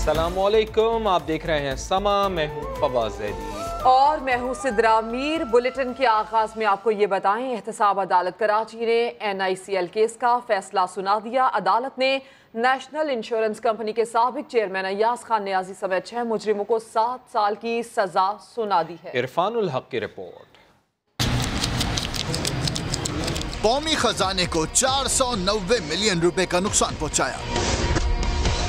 अस्सलामुअलैकुम, आप देख रहे हैं समा। मैं हूँ फवाद ज़ैदी और मैं हूँ सिद्रा मीर। बुलेटिन के आगाज में आपको ये बताएं, एहतसाब अदालत कराची ने NICL केस का फैसला सुना दिया। अदालत ने नेशनल इंश्योरेंस कंपनी के साबिक चेयरमैन अय्याज खान नियाजी समेत 6 मुजरिमों को 7 साल की सजा सुना दी है। इरफानुल हक की रिपोर्ट। कौमी खजाने को 490 मिलियन रुपए का नुकसान पहुंचाया।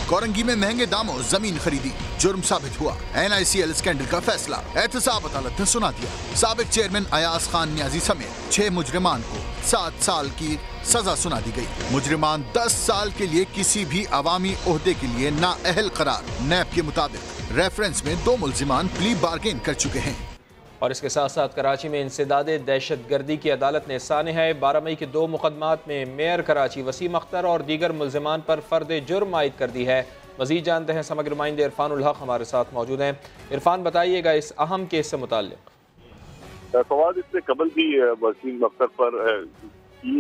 कोरंगी में महंगे दामों जमीन खरीदी, जुर्म साबित हुआ। NICL स्कैंडल का फैसला एहतसाब अदालत ने सुना दिया। साबिक चेयरमैन अय्याज खान नियाजी समेत 6 मुजरिमान को 7 साल की सजा सुना दी गई। मुजरिमान 10 साल के लिए किसी भी अवामी ओहदे के लिए नाअहल करार। नैब के मुताबिक रेफरेंस में 2 मुलजिमान प्ली बार्गेन कर चुके हैं। और इसके साथ साथ कराची में इंसदादे दहशत गर्दी की अदालत ने सानहा 12 मई के 2 मुकदमात में मेयर कराची वसीम अख्तर और दीगर मुल्जिमान पर फर्द जुर्म आयद कर दी है। मजीद जानते हैं समग्र नुमाइंदे इरफानुल हक हमारे साथ मौजूद हैं। इरफान, बताइएगा इस अहम केस से मुताल्लिक। फवाद, इससे कबल भी वसीम अख्तर पर 3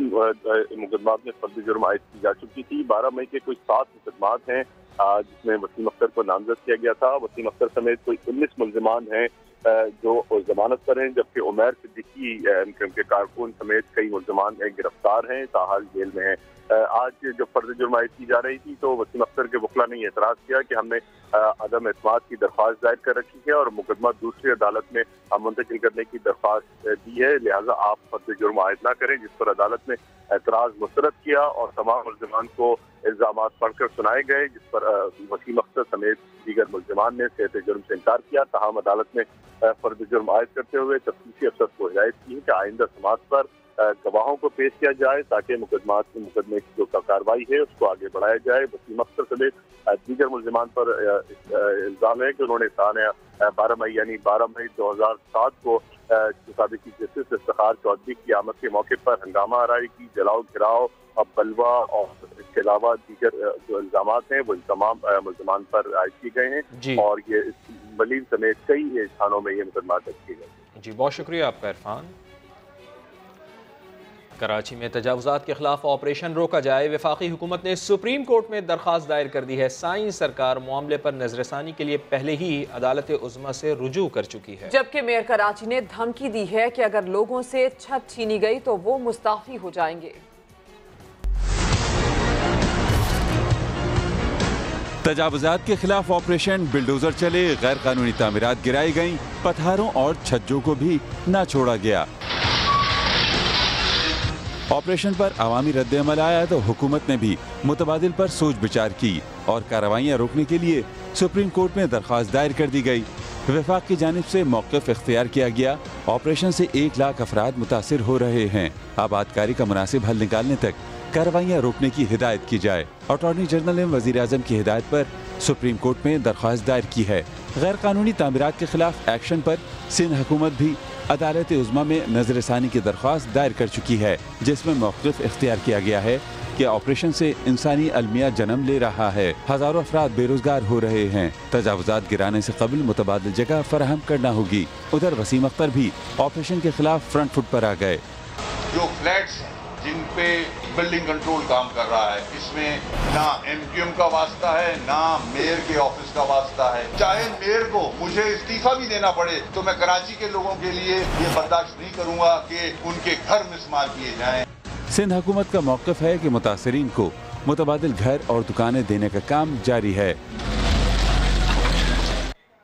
मुकदमात में फर्द जुर्म आयद की जा चुकी थी। 12 मई के कुछ 7 मुकदमात हैं जिसमें वसीम अख्तर को नामजद किया गया था। वसीम अख्तर समेत कोई 19 मुल्जिमान हैं जो जमानत पर हैं, जबकि उमैर सिद्दीकी के कारकुन समेत कई मुल्जिमान गिरफ्तार हैं, ताहाल जेल में हैं। आज जो फर्द जुर्म आयद की जा रही थी तो वसीम अख्तर के वकला ने एतराज़ किया कि हमने अदम एतमाद की दरख्वास्त दायर कर रखी है और मुकदमा दूसरी अदालत में मुंतकिल करने की दरख्वास्त दी है, लिहाजा आप फर्द जुर्म आयद ना करें, जिस पर अदालत ने एतराज़ मुस्तरद किया और तमाम मुल्जिमान को इल्ज़ामात पढ़कर सुनाए गए, जिस पर वसीम अख्तर समेत दीगर मुल्जिमान ने सेहत जुर्म से इनकार किया। ताहम अदालत ने फर्द जुर्म आयद करते हुए तफ्तीशी अफसर को हिदायत की है कि आइंदा समाअत पर गवाहों को पेश किया जाए ताकि मुकदमे की जो कार्रवाई है उसको आगे बढ़ाया जाए। वसीम अख्तर समेत दीगर मुल्जिमान पर इल्ज़ाम है कि उन्होंने सानहा 12 मई यानी 12 मई 2007 को साबिक़ जस्टिस इफ्तिखार चौधरी की आमद के मौके पर हंगामा आराई की, जलाओ घिराव और बलवा और इसके अलावा दीगर जो इल्ज़ामात हैं वो तमाम मुल्जिमान पर आयद किए गए हैं और ये बलीग समेत कई थानों में ये मुकदमा दर्ज किए गए। जी, बहुत शुक्रिया आपका इरफान। कराची में तजावुज़ात के खिलाफ ऑपरेशन रोका जाए, वफाकी हुकूमत ने सुप्रीम कोर्ट में दरख्वास्त दायर कर दी है। साईं सरकार मामले पर नजरसानी के लिए पहले ही अदालत उज़्मा से रुजू कर चुकी है, जबकि मेयर कराची ने धमकी दी है कि अगर लोगों से छत छीनी गई तो वो मुस्ताफी हो जाएंगे। तजावुज़ात के खिलाफ ऑपरेशन, बिल्डोजर चले, गैर कानूनी तामीरात गिराई गईं, पत्थरों और छज्जों को भी न छोड़ा गया। ऑपरेशन पर अवामी रद्द-ए-अमल आया तो हुकूमत ने भी मुतबादिल पर सोच विचार की और कार्रवाइयाँ रोकने के लिए सुप्रीम कोर्ट में दरख्वास्त दायर कर दी गई। वफाक की जानिब से मौक़िफ़ इख्तियार किया गया। ऑपरेशन से 1 लाख अफराद मुतासिर हो रहे हैं। आबादकारी का मुनासिब हल निकालने तक कार्रवाइयाँ रोकने की हिदायत की जाए। अटॉर्नी जनरल ने वज़ीर आज़म की हिदायत पर सुप्रीम कोर्ट में दरख्वास्त दायर की है। गैर कानूनी तामीरात के खिलाफ एक्शन पर सिंध हुकूमत भी अदालत उज़्मा में नजरसानी की दरख्वास्त दायर कर चुकी है, जिसमें मौक़िफ़ इख्तियार किया गया है कि ऑपरेशन से इंसानी अलमिया जन्म ले रहा है। हज़ारों अफराद बेरोजगार हो रहे हैं। तजावुज़ात गिराने से कबल मुतबादिल जगह फराहम करना होगी। उधर वसीम अख्तर भी ऑपरेशन के खिलाफ फ्रंट फुट पर आ गए। जो फ्लैट्स जिन पे बिल्डिंग कंट्रोल काम कर रहा है, इसमें ना MQM का वास्ता है ना मेयर के ऑफिस का वास्ता है। चाहे मेयर को मुझे इस्तीफा भी देना पड़े तो मैं कराची के लोगों के लिए ये बर्दाश्त नहीं करूंगा कि उनके घर मिस्मार किए जाएं। सिंध हुकूमत का मौक़िफ़ है कि मुतासरीन को मुतबादिल घर और दुकानें देने का काम जारी है।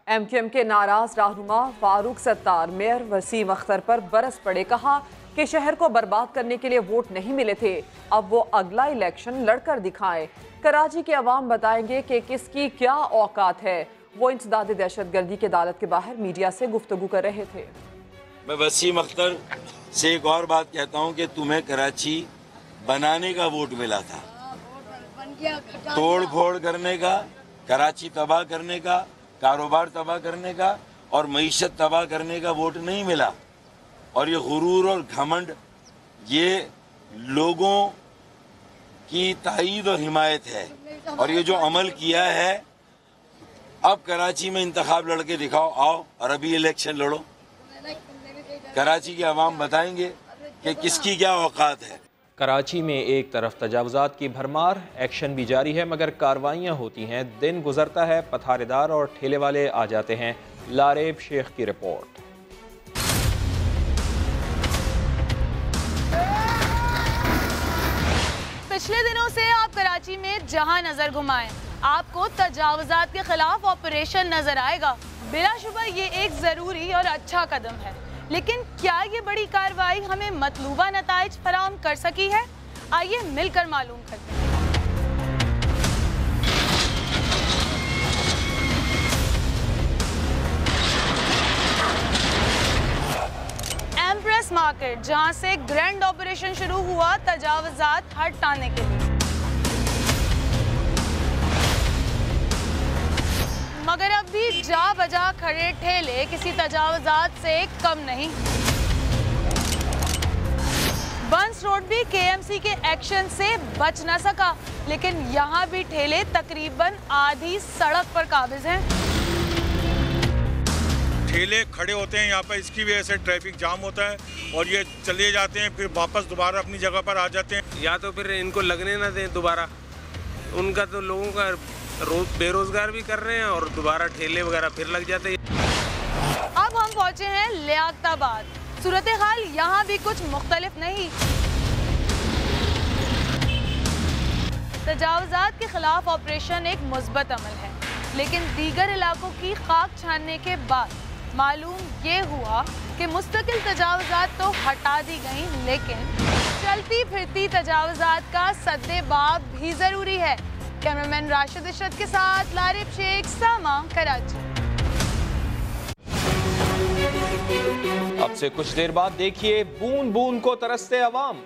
MQM के नाराज रहनुमा फारूक सत्तार मेयर वसीम अख्तर पर बरस पड़े। कहा कि शहर को बर्बाद करने के लिए वोट नहीं मिले थे, अब वो अगला इलेक्शन लड़कर दिखाएं। कराची के अवाम बताएंगे कि किसकी क्या औकात है। वो इंसदादे दहशत गर्दी की अदालत के बाहर मीडिया से गुफ्तगू कर रहे थे। मैं वसीम अख्तर से एक और बात कहता हूँ कि तुम्हें कराची बनाने का वोट मिला था, तोड़ फोड़ करने का, कराची तबाह करने का, कारोबार तबाह करने का और मईशत तबाह करने का वोट नहीं मिला। और ये गुरूर और घमंड ये लोगों की ताईद और हिमायत है और ये जो अमल किया है, अब कराची में इंतखाब लड़के दिखाओ, आओ और अभी इलेक्शन लड़ो। कराची के अवाम बताएंगे कि किसकी क्या औकात है। कराची में एक तरफ तजावुज़ात की भरमार, एक्शन भी जारी है मगर कार्रवाइयाँ होती हैं। दिन गुजरता है, पथारेदार और ठेले वाले आ जाते हैं। लारेब शेख की रिपोर्ट। पिछले दिनों से आप कराची में जहां नजर घुमाएं, आपको तजावुज़ात के खिलाफ ऑपरेशन नजर आएगा। बिलाशुबा ये एक जरूरी और अच्छा कदम है, लेकिन क्या ये बड़ी कार्रवाई हमें मतलूबा नताइज फराहम कर सकी है? आइए मिलकर मालूम करते हैं। एम्प्रेस मार्केट, जहां से ग्रैंड ऑपरेशन शुरू हुआ तजावुज़ात हटाने के लिए, मगर अब भी जा बजा खड़े ठेले किसी तजावुज़ात से कम नहीं। बंस रोड भी केएमसी के एक्शन से बच न सका, लेकिन यहाँ भी ठेले तकरीबन आधी सड़क पर काबिज हैं। ठेले खड़े होते हैं यहाँ पर, इसकी वजह से ट्रैफिक जाम होता है और ये चले जाते हैं, फिर वापस दोबारा अपनी जगह पर आ जाते हैं। या तो फिर इनको लगने ना दें दोबारा, उनका तो लोगों का बेरोजगार भी कर रहे हैं और दोबारा ठेले वगैरह फिर लग जाते हैं। अब हम पहुँचे हैं लियाकताबाद। सूरत हाल यहाँ भी कुछ मुख्तलिफ नहीं। तजावुज़ात के खिलाफ ऑपरेशन एक मुस्बत अमल है, लेकिन दीगर इलाकों की खाक छानने के बाद मालूम ये हुआ कि मुस्तकिल तजावुज़ात तो हटा दी गई, लेकिन चलती फिरती तजावुज़ात का सद्देबाब भी ज़रूरी है। कैमरामैन राशिद इशरत के साथ लारिब शेख, सामा, कराची। अब से कुछ देर बाद देखिए बूंद बूंद को तरसते अवाम।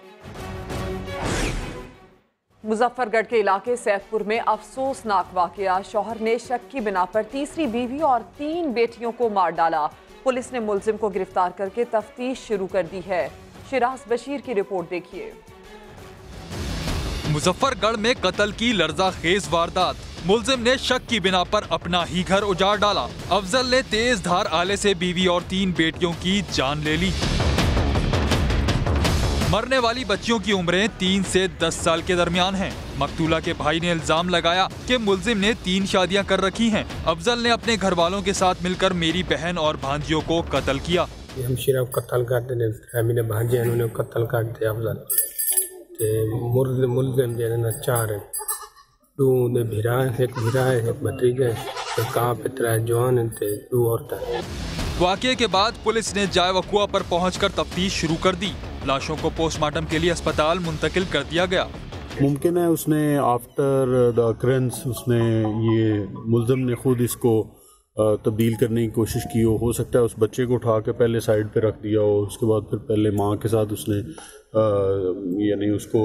मुजफ्फरगढ़ के इलाके सैफपुर में अफसोसनाक वाकया। शौहर ने शक की बिना पर तीसरी बीवी और 3 बेटियों को मार डाला। पुलिस ने मुलजिम को गिरफ्तार करके तफ्तीश शुरू कर दी है। शिराज बशीर की रिपोर्ट देखिए। मुजफ्फरगढ़ में कत्ल की लर्ज़ाखेज वारदात। मुलजिम ने शक की बिना पर अपना ही घर उजाड़ डाला। अफजल ने तेज धार आले से बीवी और 3 बेटियों की जान ले ली। मरने वाली बच्चियों की उम्रें 3 से 10 साल के दरमियान हैं। मकतूला के भाई ने इल्जाम लगाया कि मुलजिम ने 3 शादियां कर रखी हैं। अफजल ने अपने घर वालों के साथ मिलकर मेरी बहन और भांजियों को कत्ल किया। हम सिर्फ कत्ल करते हैं, मेरे भांजे उन्होंने कत्ल कर दिया। अफजल मुलजिम जो 4 हैं, 2 भिरा है, एक भतीजा है, कहाँ पे 3 जवान हैं, 2 औरतें। वाकये के बाद पुलिस ने जाए वकुआ पर पहुंचकर तफ्तीश शुरू कर दी। लाशों को पोस्टमार्टम के लिए अस्पताल मुंतकिल कर दिया गया। मुमकिन है उसने आफ्टर द अकरेंस उसने ये मुलजिम ने खुद इसको तब्दील करने की कोशिश की हो सकता है उस बच्चे को उठा के पहले साइड पे रख दिया हो, उसके बाद फिर पहले माँ के साथ उसने यानी उसको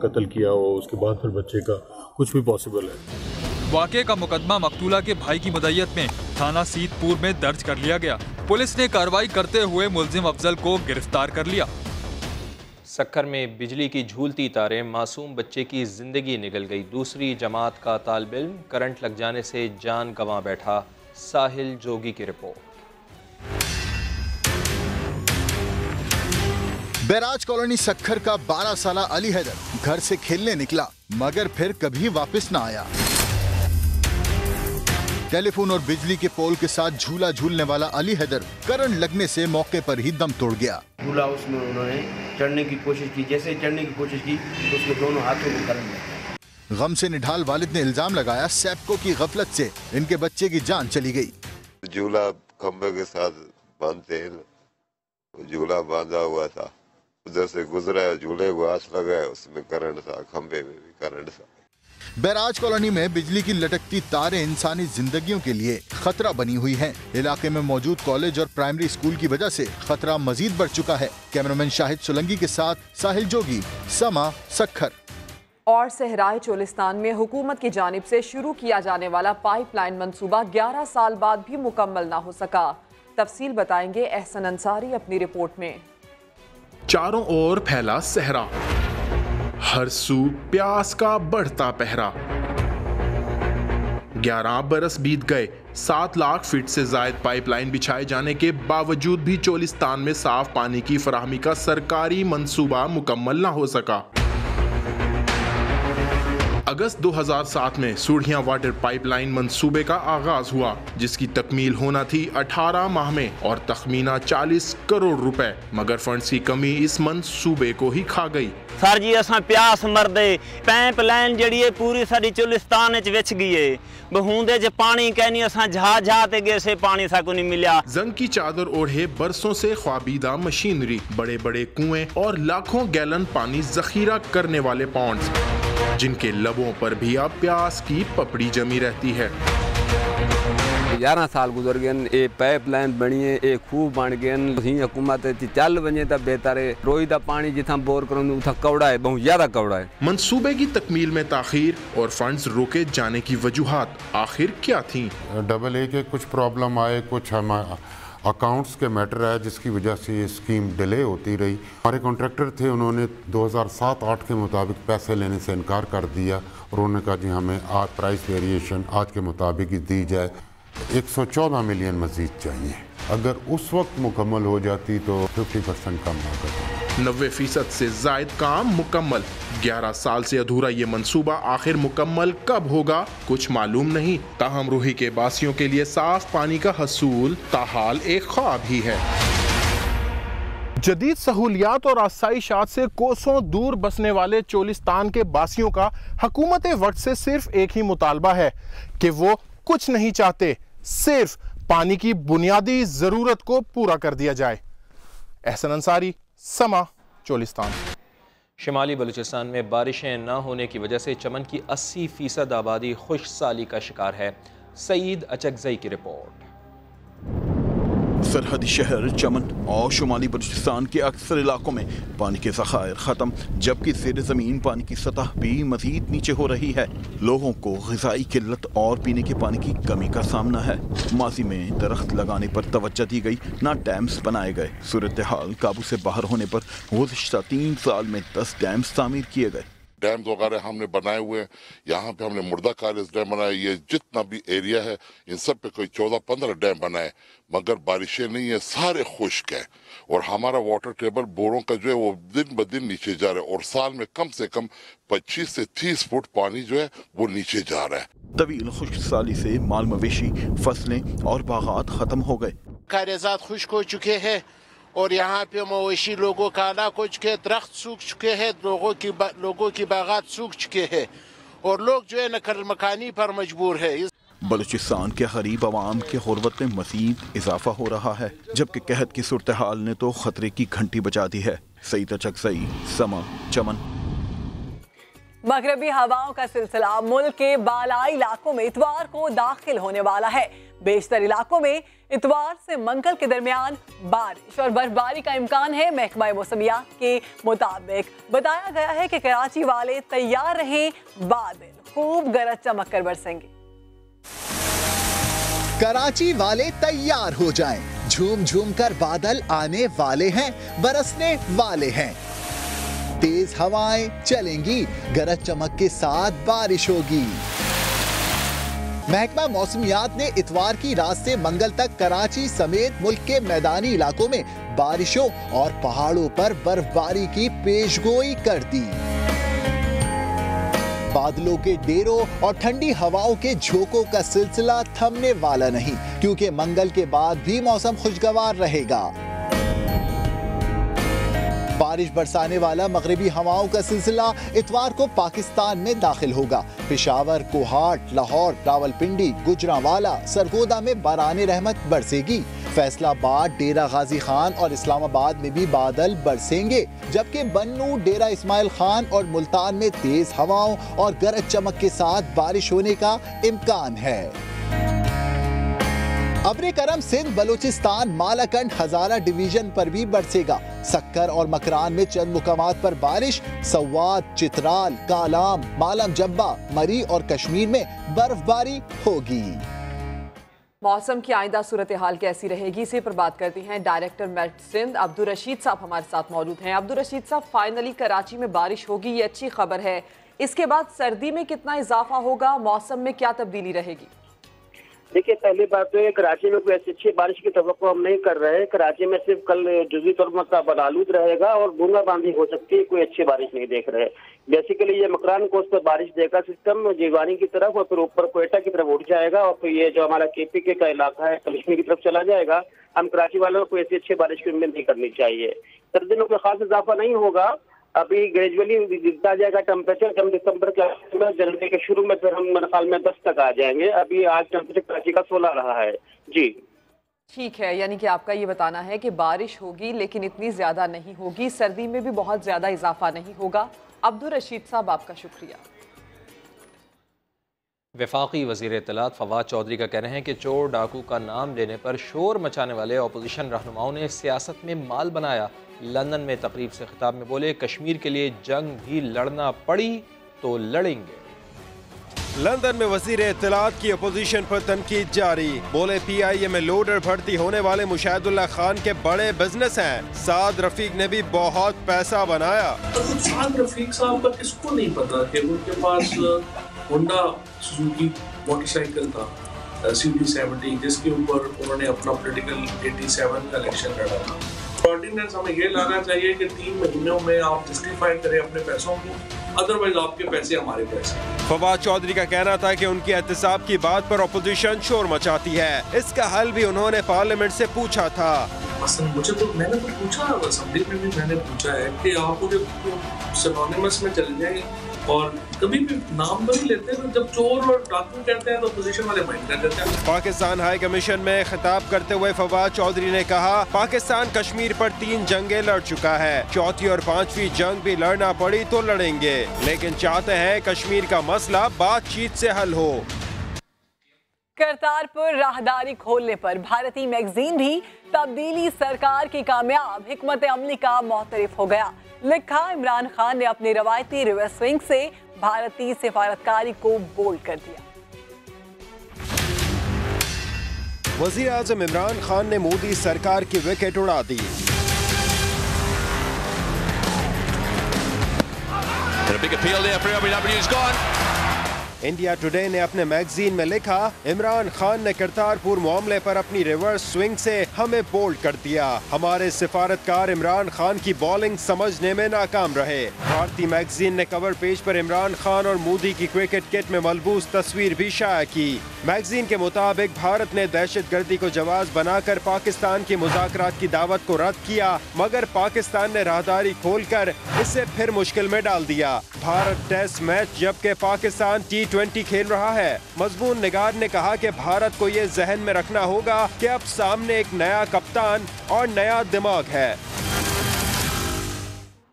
कत्ल किया हो, उसके बाद फिर बच्चे का, कुछ भी पॉसिबल है। वाक़े का मुकदमा मकतूला के भाई की मदय्यत में थाना सीतपुर में दर्ज कर लिया गया। पुलिस ने कार्रवाई करते हुए मुलजिम अफजल को गिरफ्तार कर लिया। सक्खर में बिजली की झूलती तारें, मासूम बच्चे की जिंदगी निकल गई। दूसरी जमात का तालिब इल्म करंट लग जाने से जान गंवा बैठा। साहिल जोगी की रिपोर्ट। बैराज कॉलोनी सक्खर का 12 साला अली हैदर घर से खेलने निकला मगर फिर कभी वापस न आया। टेलीफोन और बिजली के पोल के साथ झूला झूलने वाला अली हैदर करंट लगने से मौके पर ही दम तोड़ गया। झूला उसमें उन्होंने चढ़ने की कोशिश की, जैसे चढ़ने की कोशिश की तो उसके दोनों हाथों में करंट लगा। गम से निढाल वालिद ने इल्जाम लगाया सैप्को की गफलत से इनके बच्चे की जान चली गई। झूला खंबे के साथ बांधते हैं, झूला बांधा हुआ था, उधर से गुजरा, झूले को हाथ लगाया, उसमें करंट था, खंबे में भी करंट था। बैराज कॉलोनी में बिजली की लटकती तारें इंसानी जिंदगियों के लिए खतरा बनी हुई हैं। इलाके में मौजूद कॉलेज और प्राइमरी स्कूल की वजह से खतरा मजीद बढ़ चुका है। कैमरामैन शाहिद सोलंकी के साथ साहिल जोगी, समा, सक्खर। और सहराए चोलिस्तान में हुकूमत की जानिब से शुरू किया जाने वाला पाइपलाइन मंसूबा 11 साल बाद भी मुकम्मल ना हो सका। तफसील बताएंगे एहसन अंसारी अपनी रिपोर्ट में। चारों ओर फैला सहरा, हर सू प्यास का बढ़ता पहरा। 11 बरस बीत गए, 7 लाख फीट से जायद पाइपलाइन बिछाए जाने के बावजूद भी चोलिस्तान में साफ पानी की फराहमी का सरकारी मंसूबा मुकम्मल न हो सका। अगस्त 2007 में सूढ़ियां वाटर पाइपलाइन मंसूबे का आगाज हुआ, जिसकी तकमील होना थी 18 माह में और तखमीना 40 करोड़ रुपए, मगर फंड्स की कमी इस मंसूबे को ही खा गई। सर जी असां प्यास मरदे, पाइपलाइन जड़ी है पूरी साडी चुलिस्तान विच विच गई है, बहूंदे ज पानी कहनी असां झा ते गए से पानी साकू नहीं मिला। जंग की चादर ओढ़े बरसों से ख्वाबीदा मशीनरी, बड़े बड़े कुएं और लाखों गैलन पानी जखीरा करने वाले पॉन्ड्स, जिनके लबों पर भी अब प्यास की पपड़ी जमी रहती है। 11 साल गुजर गए, ये पाइपलाइन बनी है, ये खूह बन गए, हुकूमत चल वजे तो बेहतर है। रोई का पानी जिथा बोर करूँ उथा कौड़ा है, बहुत ज्यादा कौड़ा है। मंसूबे की तकमील में ताखीर और फंड्स रोके जाने की वजूहात आखिर क्या थी? AA के कुछ प्रॉब्लम आए, कुछ हम अकाउंट्स के मैटर है, जिसकी वजह से ये स्कीम डिले होती रही। हमारे कॉन्ट्रैक्टर थे, उन्होंने 2007-8 के मुताबिक पैसे लेने से इनकार कर दिया और उन्होंने कहा जी हमें आज प्राइस वेरिएशन आज के मुताबिक ही दी जाए। 114 मिलियन मजीद चाहिए। अगर उस वक्त मुकम्मल हो जाती तो 50% कम लागत। 90% से जायद काम मुकम्मल। 11 साल से अधूरा ये मंसूबा आखिर मुकम्मल कब होगा कुछ मालूम नहीं। ताहम रूही के बासियों के लिए साफ पानी का हसूल ताहाल एक ख्वाब ही है। जदीद सहूलियात और आसाइशात से कोसों दूर बसने वाले चोलिस्तान के बासियों का हुकूमत वक्त से सिर्फ एक ही मुतालबा है कि वो कुछ नहीं चाहते, सिर्फ पानी की बुनियादी जरूरत को पूरा कर दिया जाए। एहसन अंसारी, समा, चोलिस्तान। शिमाली बलूचिस्तान में बारिशें न होने की वजह से चमन की 80% आबादी खुशसाली का शिकार है। सईद अचकजई की रिपोर्ट। सरहदी शहर चमन और शुमाली बलूचिस्तान के अक्सर इलाकों में पानी के ज़खायर ख़त्म, जबकि ज़ेर ज़मीन पानी की सतह भी मज़ीद नीचे हो रही है। लोगों को ग़िज़ाई किल्लत और पीने के पानी की कमी का सामना है। माजी में दरख्त लगाने पर तवज्जो दी गई, ना डैम्स बनाए गए। सूरत हाल काबू से बाहर होने पर गुज़िश्ता 3 साल में 10 डैम्स तामीर किए गए। डैम्स वगैरह हमने बनाए हुए हैं। यहाँ पे हमने मुर्दा कॉलेज डैम बनाया। ये जितना भी एरिया है इन सब पे कोई 14-15 डैम बनाए, मगर बारिशें नहीं है, सारे खुश्क है। और हमारा वाटर टेबल बोरों का जो है वो दिन ब दिन नीचे जा रहा है और साल में कम से कम 25 से 30 फुट पानी जो है वो नीचे जा रहा है। तवील खुश्क से माल मवेशी, फसलें और बागात खत्म हो गए। कारेजात खुश्क हो चुके हैं और यहाँ पे मवेशी लोगों का हलाक हो चुके हैं, दरख्त सूख चुके हैं, लोगों की बागात सूख चुके हैं और लोग जो है नकल मकानी पर मजबूर है। बलूचिस्तान के गरीब आवाम की गुर्बत में मज़ीद इजाफा हो रहा है, जबकि कहत की सूरत हाल ने तो खतरे की घंटी बजा दी है। सईद अचकजई, समा, चमन। मगरबी हवाओं का सिलसिला मुल्क के बालाई इलाकों में इतवार को दाखिल होने वाला है। बेशतर इलाकों में इतवार से मंगल के दरमियान बारिश और बर्फबारी का इम्कान है। महकमा मौसमियात के मुताबिक बताया गया है कि कराची वाले तैयार रहें, बादल खूब गरज चमक कर बरसेंगे। कराची वाले तैयार हो जाएं, झूम झूम कर बादल आने वाले हैं, बरसने वाले हैं। तेज हवाएं चलेंगी, गरज चमक के साथ बारिश होगी। महकमा मौसमियात ने इतवार की रात से मंगल तक कराची समेत मुल्क के मैदानी इलाकों में बारिशों और पहाड़ों पर बर्फबारी की पेशगोई कर दी। बादलों के डेरों और ठंडी हवाओं के झोंकों का सिलसिला थमने वाला नहीं, क्योंकि मंगल के बाद भी मौसम खुशगवार रहेगा। बारिश बरसाने वाला मगरबी हवाओं का सिलसिला इतवार को पाकिस्तान में दाखिल होगा। पेशावर, कोहाट, लाहौर, रावलपिंडी, गुजरांवाला, सरगोदा में बाराने रहमत बरसेगी। फैसलाबाद, डेरा गाजी खान और इस्लामाबाद में भी बादल बरसेंगे, जबकि बन्नू, डेरा इस्माइल खान और मुल्तान में तेज हवाओं और गरज चमक के साथ बारिश होने का इम्कान है। अब्रे करम सिंध, बलूचिस्तान, मालाकंड, हजारा डिवीजन पर भी बरसेगा। सक्कर और मकरान में चंद मुकामात पर बारिश। सवात, चित्राल, कालाम, मालम जब्बा, मरी और कश्मीर में बर्फबारी होगी। मौसम की आइंदा सूरत हाल कैसी रहेगी, इसी पर बात करती हैं डायरेक्टर मेट सिंध अब्दुल रशीद साहब हमारे साथ मौजूद हैं। अब्दुल रशीद साहब, फाइनली कराची में बारिश होगी, ये अच्छी खबर है। इसके बाद सर्दी में कितना इजाफा होगा, मौसम में क्या तब्दीली रहेगी? देखिए, पहली बात तो ये कराची में कोई ऐसी अच्छी बारिश की तवक्को हम नहीं कर रहे हैं। कराची में सिर्फ कल जुज़ी तौर पर बदालूद रहेगा और बूंदाबांदी हो सकती है, कोई अच्छी बारिश नहीं देख रहे। बेसिकली ये मकरान कोस्ट पर बारिश देगा सिस्टम जीवानी की तरफ और फिर ऊपर कोयटा की तरफ उठ जाएगा और फिर ये जो हमारा KPK का इलाका है कश्मीर की तरफ चला जाएगा। हम कराची वालों को ऐसी अच्छी बारिश की उम्मीद नहीं करनी चाहिए। सर्द दिनों में खास इजाफा नहीं होगा, अभी ग्रेजुअली गिरता जाएगा टेम्परेचर। जब दिसंबर के जनवरी के शुरू में फिर हम मेरे ख्याल में 10 तक आ जाएंगे। अभी आज टेम्परेचर कराची का 16 रहा है जी। ठीक है, यानी कि आपका ये बताना है कि बारिश होगी लेकिन इतनी ज़्यादा नहीं होगी, सर्दी में भी बहुत ज़्यादा इजाफा नहीं होगा। अब्दुल रशीद साहब आपका शुक्रिया। वफाकी वज़ीर इत्तलात फवाद चौधरी का कहना है कि चोर डाकू का नाम लेने पर शोर मचाने वाले अपोजिशन रहनुमाओं ने सियासत में माल बनाया। लंदन में तकरीब से खिताब में बोले, कश्मीर के लिए जंग भी लड़ना पड़ी तो लड़ेंगे। लंदन में वज़ीर इत्तलात की अपोजिशन पर तनकीद जारी, बोले PIA में लोडर भर्ती होने वाले मुशाहिदुल्लाह खान के बड़े बिजनेस हैं। साद रफीक ने भी बहुत पैसा बनाया। साद रफीक साहब का किसको नहीं पता कि उनके पास होंडा सुजुकी मोटरसाइकिल था CD70 जिसके ऊपर उन्होंने अपना पॉलिटिकल 87 का इलेक्शन लड़ा था। ऑर्डिनेंस हमें ये लाना चाहिए कि 3 महीनों में आप जस्टिफाई करें अपने पैसों को, अदरवाइज आपके पैसे हमारे पैसे। फवाद चौधरी का कहना था कि उनकी एहतसाब की बात पर अपोजिशन शोर मचाती है। इसका हल भी उन्होंने पार्लियामेंट से पूछा था। मुझे तो मैंने तो पूछा, असेंबली में भी मैंने पूछा है कि आप मुझे सिनोनिमस में चले जाएं और कभी भी नाम तो नहीं लेते, तो जब चोर और डाकू कहते हैं तो अपोजिशन वाले माइंड कर देते हैं। पाकिस्तान हाई कमीशन में खिताब करते हुए फवाद चौधरी ने कहा, पाकिस्तान कश्मीर पर 3 जंगें लड़ चुका है, 4थी और 5वीं जंग भी लड़ना पड़ी तो लड़ेंगे, लेकिन चाहते हैं कश्मीर का मसला बातचीत से हल हो। करतारपुर राहदारी खोलने पर भारतीय मैगजीन भी तब्दीली सरकार की कामयाब हिकमत अमली का मोहतरफ हो गया। लिखा, इमरान खान ने अपनी रवायती रिवर्स स्विंग से भारतीय सिफारतकारी को बोल्ड कर दिया। वज़ीर आज़म इमरान खान ने मोदी सरकार की विकेट उड़ा दी। इंडिया टुडे ने अपने मैगजीन में लिखा, इमरान खान ने करतारपुर मामले पर अपनी रिवर्स स्विंग से हमें बोल्ड कर दिया। हमारे सिफारतकार इमरान खान की बॉलिंग समझने में नाकाम रहे। भारतीय मैगजीन ने कवर पेज पर इमरान खान और मोदी की क्रिकेट किट में मलबूस तस्वीर भी शाया की। मैगजीन के मुताबिक भारत ने दहशतगर्दी को जवाज बनाकर पाकिस्तान की मुज़ाकरात की दावत को रद्द किया, मगर पाकिस्तान ने राहदारी खोलकर इसे फिर मुश्किल में डाल दिया। भारत टेस्ट मैच जबकि पाकिस्तान T20 खेल रहा है। मजमून निगार ने कहा कि भारत को ये जहन में रखना होगा कि अब सामने एक नया कप्तान और नया दिमाग है।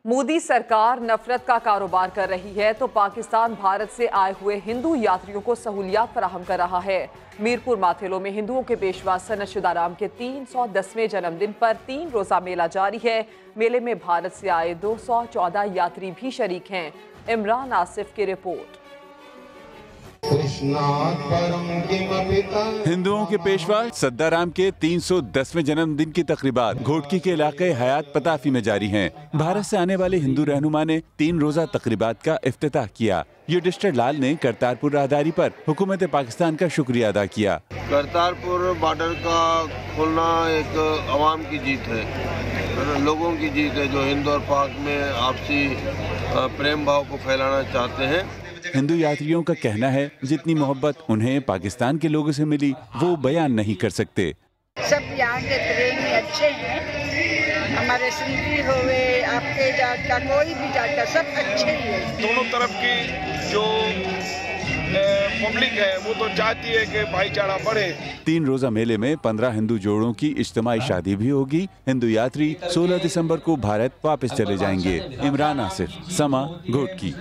मोदी सरकार नफरत का कारोबार कर रही है तो पाकिस्तान भारत से आए हुए हिंदू यात्रियों को सहूलियात फराहम कर रहा है। मीरपुर माथेलो में हिंदुओं के पेशवा सनत शुदाराम के 310वें जन्मदिन पर 3 रोजा मेला जारी है। मेले में भारत से आए 214 यात्री भी शरीक हैं। इमरान आसिफ की रिपोर्ट। हिंदुओं के पेशवा सद्दाराम के 310वें जन्मदिन की तकरीबात घोटकी के इलाके हयात पताफी में जारी हैं। भारत से आने वाले हिंदू रहनुमा ने 3 रोजा तकरीबात का इफ्तिताह किया। युधिष्ठिर लाल ने करतारपुर राहदारी पर हुकूमत पाकिस्तान का शुक्रिया अदा किया। करतारपुर बॉर्डर का खुलना एक अवाम की जीत है, लोगों की जीत है जो हिंद और पाक में आपसी प्रेम भाव को फैलाना चाहते हैं। हिंदू यात्रियों का कहना है जितनी मोहब्बत उन्हें पाकिस्तान के लोगों से मिली वो बयान नहीं कर सकते। सब यहाँ के प्रेमी अच्छे हैं, हमारे सिंधी होवे आपके जात का कोई भी जात का सब अच्छे हैं। दोनों तरफ की जो पब्लिक है वो तो चाहती है कि भाईचारा बढ़े। 3 रोजा मेले में 15 हिंदू जोड़ों की इज्तिमाई शादी भी होगी। हिंदू यात्री 16 दिसंबर को भारत वापस चले जाएंगे। इमरान आसिफ, समा, घोटकी।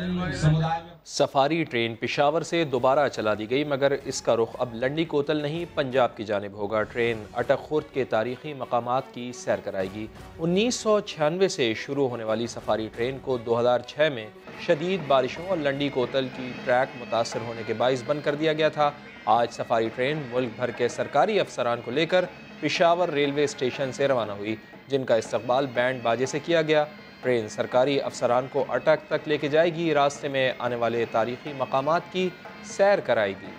सफारी ट्रेन पेशावर से दोबारा चला दी गई, मगर इसका रुख अब लंडी कोतल नहीं पंजाब की जानिब होगा। ट्रेन अटक खुर्द के तारीखी मकामात की सैर कराएगी। 1996 से शुरू होने वाली सफारी ट्रेन को 2006 में शदीद बारिशों और लंडी कोतल की ट्रैक मुतासर होने के बाइस बंद कर दिया गया था। आज सफारी ट्रेन मुल्क भर के सरकारी अफसरान को लेकर पेशावर रेलवे स्टेशन से रवाना हुई, जिनका इस्तकबाल बैंड बाजे से किया गया। ट्रेन सरकारी अफसरान को अटक तक लेके जाएगी, रास्ते में आने वाले तारीखी मकामात की सैर कराएगी।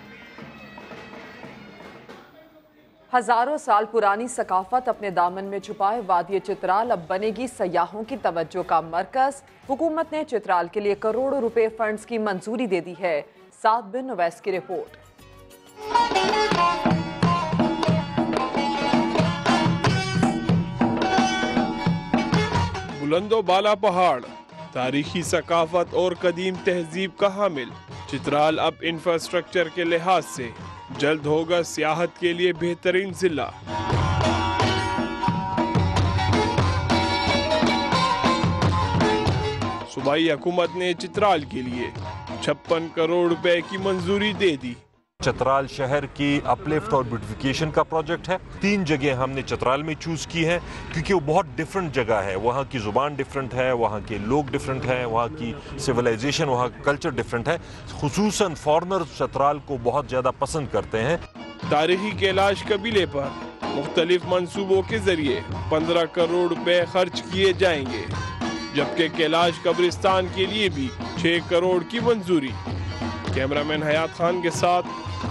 हजारों साल पुरानी सकाफत अपने दामन में छुपाए वादी चित्राल अब बनेगी सयाहों की तवज्जो का मरकज। हुकूमत ने चित्राल के लिए करोड़ों रुपए फंड्स की मंजूरी दे दी है। साद बिन उवैस की रिपोर्ट। बुलंदो बाला पहाड़, तारीखी सकाफत और कदीम तहजीब का हामिल चित्राल अब इंफ्रास्ट्रक्चर के लिहाज से जल्द होगा सियाहत के लिए बेहतरीन जिला। सूबाई हुकूमत ने चित्राल के लिए 56 करोड़ रुपए की मंजूरी दे दी। चित्राल शहर की अपलिफ्ट और ब्यूटिफिकेशन का प्रोजेक्ट है। 3 जगह हमने चित्राल में चूज की है क्योंकि वो बहुत डिफरेंट जगह है। वहाँ की जुबान डिफरेंट है, वहाँ के लोग डिफरेंट हैं, वहाँ की सिविलाइजेशन, वहाँ का कल्चर डिफरेंट है। खुसूसन फॉरेनर चित्राल को बहुत ज़्यादा पसंद करते हैं। तारीखी कैलाश कबीले पर मुख्तलिफ मंसूबों के जरिए 15 करोड़ रुपए खर्च किए जाएंगे, जबकि कैलाश कब्रिस्तान के लिए भी 6 करोड़ की मंजूरी। कैमरामैन हयात खान के साथ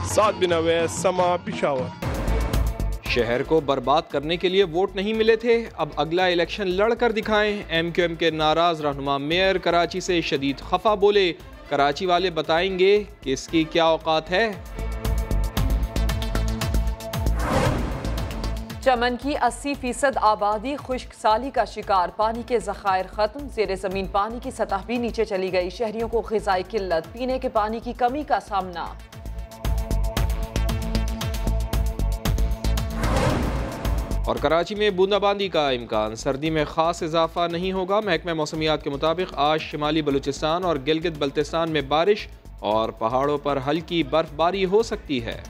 साद बिन उवैस, समा, पेशावर। शहर को बर्बाद करने के लिए वोट नहीं मिले थे, अब अगला इलेक्शन लड़कर दिखाएं। MQM के नाराज रहनुमा मेयर कराची से शदीद खफा बोले, कराची वाले बताएंगे कि इसकी क्या औकात है। चमन की 80% आबादी खुश्क साली का शिकार, पानी के ज़खायर खत्म, ज़ेरे ज़मीन पानी की सतह भी नीचे चली गई। शहरियों को ग़िज़ाई किल्लत, पीने के पानी की कमी का सामना। और कराची में बूंदाबांदी का इम्कान, सर्दी में खास इजाफा नहीं होगा। महकमा मौसमियात के मुताबिक आज शिमाली बलूचिस्तान और गिलगित बल्तिस्तान में बारिश और पहाड़ों पर हल्की बर्फबारी हो सकती है।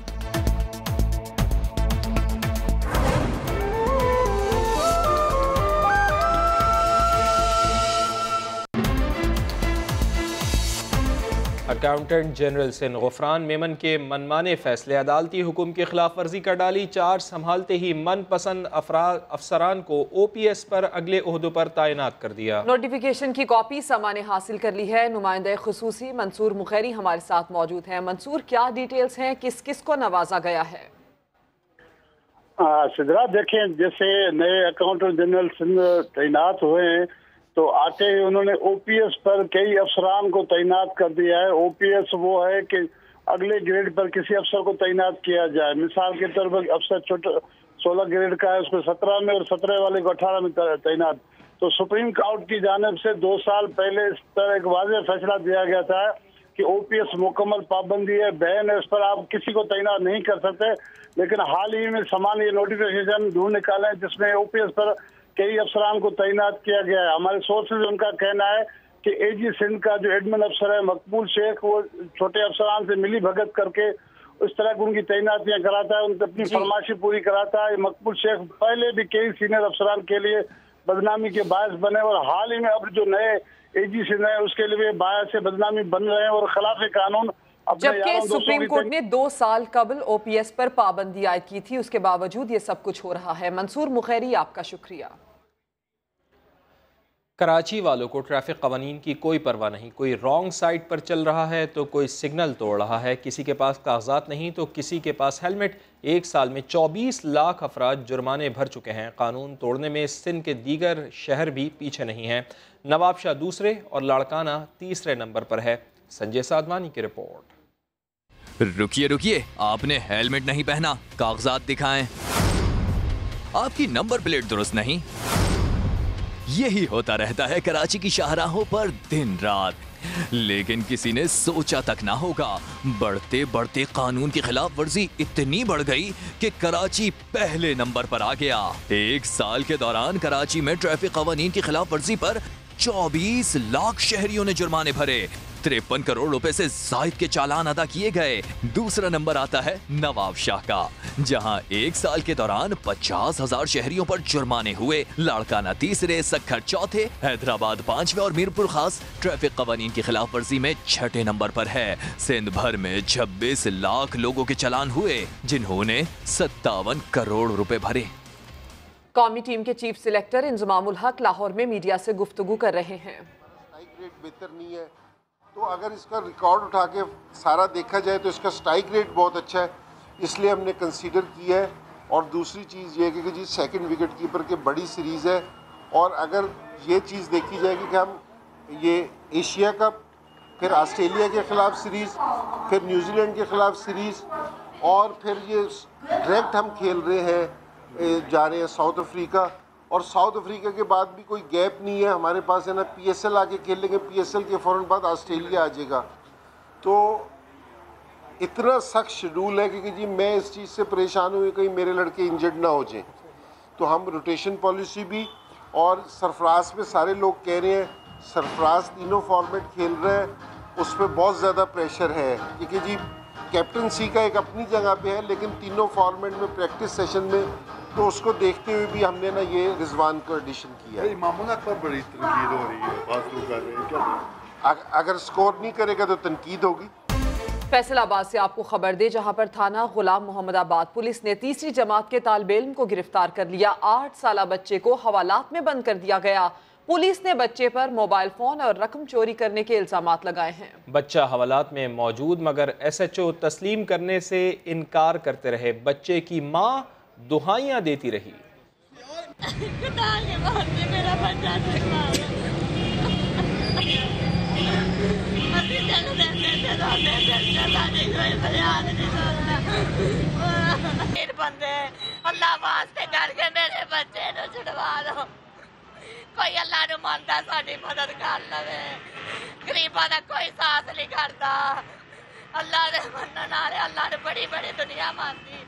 अकाउंटेंट जनरल सिंध गुफरान मेमन के मनमाने फैसले, अदालती हुक्म की खिलाफ वर्जी कर डाली। चार्ज संभालते ही मनपसंद अफसरान को OPS पर अगले ओहदों पर तैनात कर दिया। नोटिफिकेशन की कॉपी समा ने हासिल कर ली है। नुमाइंदे खुसूसी मंसूर मुखैरी हमारे साथ मौजूद हैं। मंसूर, क्या डिटेल्स हैं, किस किस को नवाजा गया है? सिद्रा, देखें, जैसे नए अकाउंटेंट जनरल सिंध तैनात हुए हैं तो आते ही उन्होंने OPS पर कई अफसरान को तैनात कर दिया है। OPS वो है कि अगले ग्रेड पर किसी अफसर को तैनात किया जाए। मिसाल के तौर पर अफसर छोटा 16 ग्रेड का है, उसको 17 में और 17 वाले को 18 में तैनात। तो सुप्रीम कोर्ट की जानिब से 2 साल पहले इस तरह एक वाज़ेह फैसला दिया गया था कि OPS मुकम्मल पाबंदी है, बैन है, इस पर आप किसी को तैनात नहीं कर सकते। लेकिन हाल ही में समान ये नोटिफिकेशन ढूंढ निकाले जिसमें OPS पर कई अफसरान को तैनात किया गया है। हमारे सोर्सेज उनका कहना है कि AG सिंध का जो एडमिन अफसर है मकबूल शेख, वो छोटे अफसरान से मिली भगत करके उस तरह की उनकी तैनातियां कराता है, उनकी अपनी फरमाइशी पूरी कराता है। मकबूल शेख पहले भी कई सीनियर अफसरान के लिए बदनामी के बायस बने और हाल ही में अब जो नए AG सिंध है उसके लिए बायस से बदनामी बन रहे हैं और खिलाफ कानून। जबकि सुप्रीम कोर्ट ने 2 साल कबल OPS पर पाबंदी आयद की थी, उसके बावजूद ये सब कुछ हो रहा है। मंसूर मुखैरी, आपका शुक्रिया। कराची वालों को ट्रैफिक कवानीन की कोई परवाह नहीं। कोई रॉन्ग साइड पर चल रहा है तो कोई सिग्नल तोड़ रहा है, किसी के पास कागजात नहीं तो किसी के पास हेलमेट। 1 साल में 24 लाख अफराद जुर्माने भर चुके हैं। कानून तोड़ने में सिंध के दीगर शहर भी पीछे नहीं हैं। नवाबशाह दूसरे और लाड़काना तीसरे नंबर पर है। संजय साधवानी की रिपोर्ट। रुकिए रुकिए, आपने हेलमेट नहीं पहना, कागजात दिखाएं। आपकी नंबर प्लेट दुरुस्त नहीं। यही होता रहता है कराची की शाहराहों पर दिन रात, लेकिन किसी ने सोचा तक ना होगा। बढ़ते बढ़ते कानून की खिलाफ वर्जी इतनी बढ़ गई कि कराची पहले नंबर पर आ गया। 1 साल के दौरान कराची में ट्रैफिक कवानीन की खिलाफ वर्जी पर 24 लाख शहरियों ने जुर्माने भरे। 53 करोड़ रुपए से जायद के चालान अदा किए गए। दूसरा नंबर आता है नवाबशाह का, जहां 1 साल के दौरान 50,000 शहरियों पर जुर्माने हुए। लाड़काना तीसरे, सक्खर चौथे, हैदराबाद 5वें और मीरपुर खास ट्रैफिक कवानीन की खिलाफ वर्जी में 6ठे नंबर पर है। सिंध भर में 26 लाख लोगों के चालान हुए, जिन्होंने 57 करोड़ रुपए भरे। कौमी टीम के चीफ सिलेक्टर इंजमामुल हक लाहौर में मीडिया से गुफ्तगू कर रहे हैं। स्ट्राइक रेट बेहतर नहीं है, तो अगर इसका रिकॉर्ड उठा के सारा देखा जाए तो इसका स्ट्राइक रेट बहुत अच्छा है, इसलिए हमने कंसीडर किया है और दूसरी चीज़ ये है कि जी सेकंड विकेट कीपर की बड़ी सीरीज़ है, और अगर ये चीज़ देखी जाएगी कि हम ये एशिया कप, फिर ऑस्ट्रेलिया के ख़िलाफ़ सीरीज़, फिर न्यूजीलैंड के ख़िलाफ़ सीरीज़, और फिर ये डायरेक्ट हम खेल रहे हैं, जा रहे हैं साउथ अफ्रीका, और साउथ अफ्रीका के बाद भी कोई गैप नहीं है हमारे पास, है ना। PSL आके खेल लेंगे, PSL के फ़ौरन बाद ऑस्ट्रेलिया आ जाएगा। तो इतना सख्त शेड्यूल है कि जी मैं इस चीज़ से परेशान हुई कहीं मेरे लड़के इंजर्ड ना हो जाएं। तो हम रोटेशन पॉलिसी भी, और सरफराज पे सारे लोग कह रहे हैं, सरफराज तीनों फॉर्मेट खेल रहे हैं, उस पर बहुत ज़्यादा प्रेशर है, क्योंकि जी कैप्टनसी का एक अपनी जगह पे है, लेकिन तीनों फॉर्मेट में प्रैक्टिस सेशन में, तो उसको देखते हुए भी हमने ना ये रिजवान को एडिशन किया है। मामूला पर बड़ी तनकीद हो रही है, बात लोग कर रहे हैं क्या? अगर स्कोर नहीं करेगा तो तनकीद होगी। फैसलाबाद से आपको खबर दे, जहां पर थाना गुलाम मोहम्मदाबाद पुलिस ने तीसरी जमात के तालिब इल्म को गिरफ्तार कर लिया। 8 साला बच्चे को हवालात में बंद कर दिया गया। पुलिस ने बच्चे पर मोबाइल फोन और रकम चोरी करने के इल्जामात लगाए हैं। बच्चा हवालात में मौजूद, मगर SHO तस्लीम करने से इनकार करते रहे। बच्चे की माँ दुहाइयां देती रही। अल्लाह वास्ते करके मेरे बच्चे को छुड़वा लो, कोई अल्लाह नू मानता साडी मदद कर लवे, गरीबां दा कोई साथ नहीं करता। अल्लाह दे मनन वाले अल्लाह ने बड़ी बड़ी दुनिया मानदी,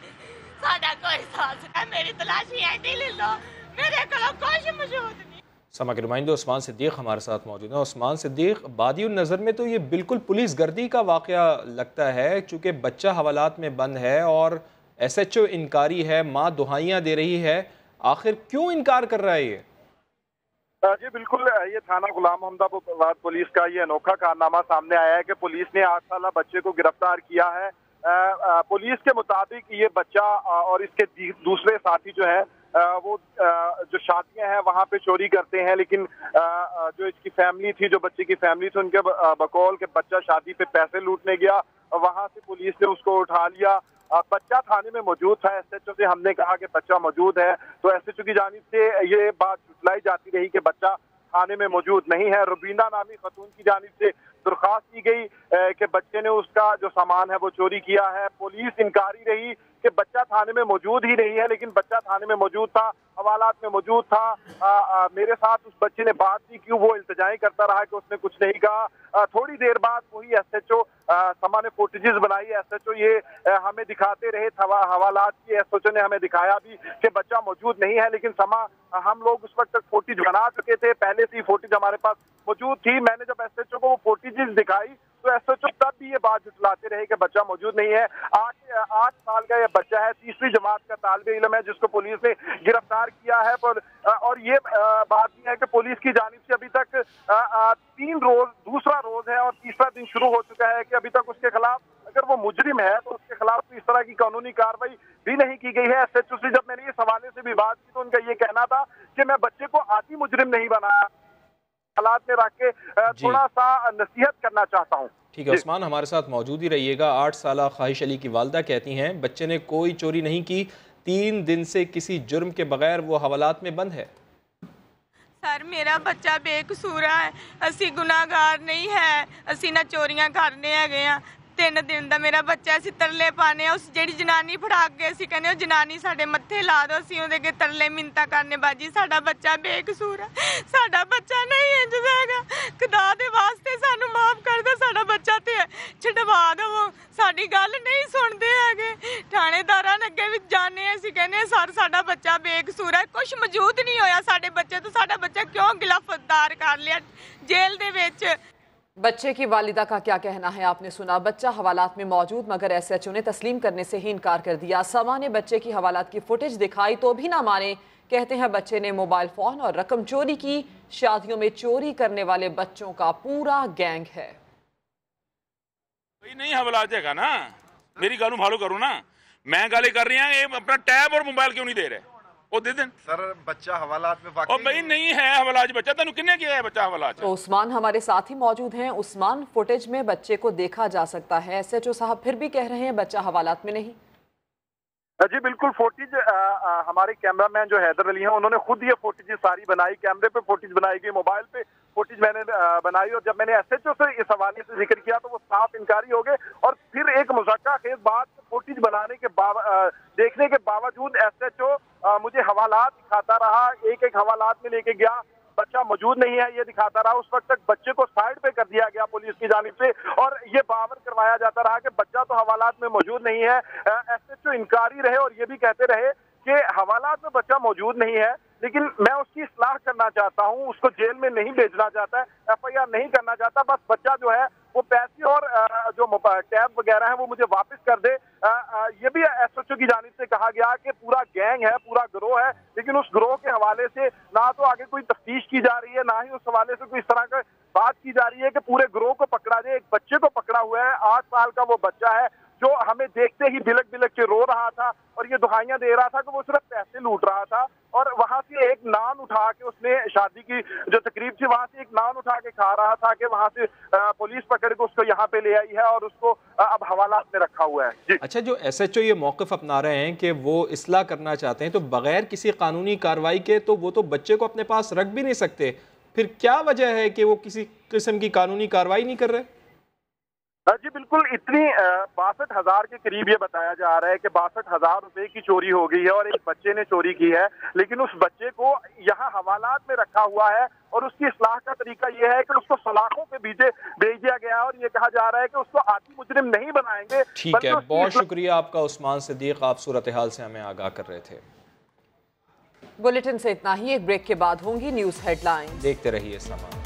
साडा कोई साथ है। मेरी तलाशी एंडी ले लो, मेरे को कुछ मौजूद नहीं। समा के नुमाइंदे उस्मान सिद्दीक हमारे साथ मौजूद हैं। उस्मान सिद्दीक, बादियुन नज़र में तो ये बिल्कुल पुलिस गर्दी का वाक़या लगता है, चूँकि बच्चा हवालात में बंद है और SHO इनकारी है, माँ दुहाइयाँ दे रही है। आखिर क्यों इनकार कर रहा है ये? जी बिल्कुल, ये थाना गुलाम मोहम्मदाबाद पुलिस का ये अनोखा कारनामा सामने आया है कि पुलिस ने 8 साला बच्चे को गिरफ्तार किया है। पुलिस के मुताबिक ये बच्चा और इसके दूसरे साथी जो है वो जो शादियां हैं वहाँ पे चोरी करते हैं, लेकिन जो इसकी फैमिली थी, जो बच्चे की फैमिली थी, उनके बकौल के बच्चा शादी पे पैसे लूटने गया, वहाँ से पुलिस ने उसको उठा लिया। बच्चा थाने में मौजूद था। SHO से हमने कहा कि बच्चा मौजूद है, तो SHO की जानिब से ये बात झुटलाई जाती रही कि बच्चा थाने में मौजूद नहीं है। रुबीना नामी खतून की जानिब से दरख्वास्त की गई कि बच्चे ने उसका जो सामान है वो चोरी किया है। पुलिस इनकारी रही कि बच्चा थाने में मौजूद ही नहीं है, लेकिन बच्चा थाने में मौजूद था, हवालात में मौजूद था। मेरे साथ उस बच्चे ने बात की, क्यों वो इल्तिजाई करता रहा कि उसने कुछ नहीं कहा। थोड़ी देर बाद वही SHO समा ने फुटेजेस बनाई। SHO ये हमें दिखाते रहे हवालात की। SHO ने हमें दिखाया भी कि बच्चा मौजूद नहीं है, लेकिन समा हम लोग उस वक्त तक फुटेज बना चुके थे, पहले से ही फुटेज हमारे पास मौजूद थी। मैंने जब SHO को वो फुटेजेस दिखाई तो SHO तब भी ये बात जुटलाते रहे कि बच्चा मौजूद नहीं है। 8 साल का ये बच्चा है, तीसरी जमात का तालिबे इल्म है, जिसको पुलिस ने गिरफ्तार किया है। और ये बात यह है कि पुलिस की जानिब से अभी तक 3 रोज, दूसरा रोज है और तीसरा दिन शुरू हो चुका है कि अभी तक उसके खिलाफ, अगर वो मुजरिम है तो उसके खिलाफ तो इस तरह की कानूनी कार्रवाई भी नहीं की गई है। SHO से जब मैंने इस हवाले से भी बात की तो उनका ये कहना था कि मैं बच्चे को आदि मुजरिम नहीं बनाया, हालात में रख के थोड़ा सा नसीहत करना चाहता हूँ। ठीक है उस्मान, हमारे साथ मौजूद ही रहिएगा। 8 साला ख्वाहिश अली की वालदा कहती हैं बच्चे ने कोई चोरी नहीं की, 3 दिन से किसी जुर्म के बगैर वो हवालात में बंद है। सर मेरा बच्चा बेकसूर है, असी गुनाहगार नहीं है, असी ना चोरियां करने है। 3 दिन का मेरा बच्चा, असी तरले पाने उस जी जनानी फड़ा के असी कहने जनानी साडे मत्थे ला दो, असी उहदे अगे तरले मिन्नतां करने बाजी साडा बच्चा बेकसूर है, साडा बच्चा नहीं इंज हैगा, खुदा दे वास्ते सानू माफ कर दो, साडा बच्चा ते छडवा दो। साडी गल नहीं सुनदे हैगे, थानेदारां अगे भी जाने असी कहने सर साडा बच्चा बेकसूर है, कुछ मौजूद नहीं होया साडे बच्चे तो, साडा बच्चा क्यों गिरफ्तार कर लिया जेल दे विच। बच्चे की वालिदा का क्या कहना है आपने सुना। बच्चा हवालात में मौजूद, मगर SHO ने तस्लीम करने से ही इनकार कर दिया। समा ने बच्चे की हवालात की फुटेज दिखाई तो भी ना माने, कहते हैं बच्चे ने मोबाइल फोन और रकम चोरी की। शादियों में चोरी करने वाले बच्चों का पूरा गैंग है। नहीं हवालात है ना, मेरी गल फॉलो करो ना, मैं गल कर रही हूँ अपना टैब और मोबाइल क्यों नहीं दे रहे? ओ दे दें सर, बच्चा हवालात में वाकई भाई नहीं है हवालात बच्चा, तेन किन्ने किया है बच्चा हवालात? तो उस्मान हमारे साथ ही मौजूद हैं। उस्मान, फुटेज में बच्चे को देखा जा सकता है, SHO साहब फिर भी कह रहे हैं बच्चा हवालात में नहीं। जी बिल्कुल, फुटेज हमारे कैमरामैन जो हैदर अली हैं उन्होंने खुद ये फुटेज सारी बनाई, कैमरे पे फुटेज बनाई गई, मोबाइल पे फुटेज मैंने बनाई, और जब मैंने एसएचओ से इस हवाले से जिक्र किया तो वो साफ इनकारी हो गए। और फिर एक मुज़क्का खेज बात, फुटेज बनाने के देखने के बावजूद एसएचओ मुझे हवालात दिखाता रहा, एक एक हवालात में लेके गया, बच्चा मौजूद नहीं है ये दिखाता रहा। उस वक्त तक बच्चे को साइड पे कर दिया गया पुलिस की जानिब से, और ये बावर करवाया जाता रहा कि बच्चा तो हवालात में मौजूद नहीं है। एसएचओ इनकारी रहे और ये भी कहते रहे कि हवालात में बच्चा मौजूद नहीं है, लेकिन मैं उसकी इस्लाह करना चाहता हूँ, उसको जेल में नहीं भेजना चाहता, एफआईआर नहीं करना चाहता, बस बच्चा जो है वो पैसे और जो टैब वगैरह है वो मुझे वापस कर दे। ये भी एसएचओ की जानिब से कहा गया कि पूरा गैंग है, पूरा गिरोह है, लेकिन उस गिरोह के हवाले से ना तो आगे कोई तफ्तीश की जा रही है, ना ही उस हवाले से कोई इस तरह का बात की जा रही है कि पूरे गिरोह को पकड़ा जाए। एक बच्चे को पकड़ा हुआ है, 8 साल का वो बच्चा है, जो हमें देखते ही बिलक बिलक के रो रहा था और ये दुहाइयां दे रहा था कि वो सिर्फ पैसे लूट रहा था। और वहां से एक नान उठा के, उसने शादी की जो तकरीब थी वहां से एक नान उठा के खा रहा था कि वहां से पुलिस पकड़ के उसको यहाँ पे ले आई है और उसको अब हवालात में रखा हुआ है। जी। अच्छा, जो एसएचओ ये मौक़िफ़ अपना रहे हैं कि वो इस्लाह करना चाहते हैं, तो बगैर किसी कानूनी कार्रवाई के तो वो तो बच्चे को अपने पास रख भी नहीं सकते, फिर क्या वजह है कि वो किसी किस्म की कानूनी कार्रवाई नहीं कर रहे? जी बिल्कुल, इतनी 62,000 के करीब ये बताया जा रहा है कि 62,000 रुपए की चोरी हो गई है और एक बच्चे ने चोरी की है, लेकिन उस बच्चे को यहाँ हवालात में रखा हुआ है और उसकी इस्लाह का तरीका ये है कि उसको सलाखों पे भेज दिया गया है और ये कहा जा रहा है कि उसको आती मुजरिम नहीं बनाएंगे। ठीक है, बहुत शुक्रिया आपका उस्मान सिद्दीक, आप सूरत हाल से हमें आगाह कर रहे थे। बुलेटिन से इतना ही, एक ब्रेक के बाद होंगी न्यूज़ हेडलाइंस। देखते रहिए समा।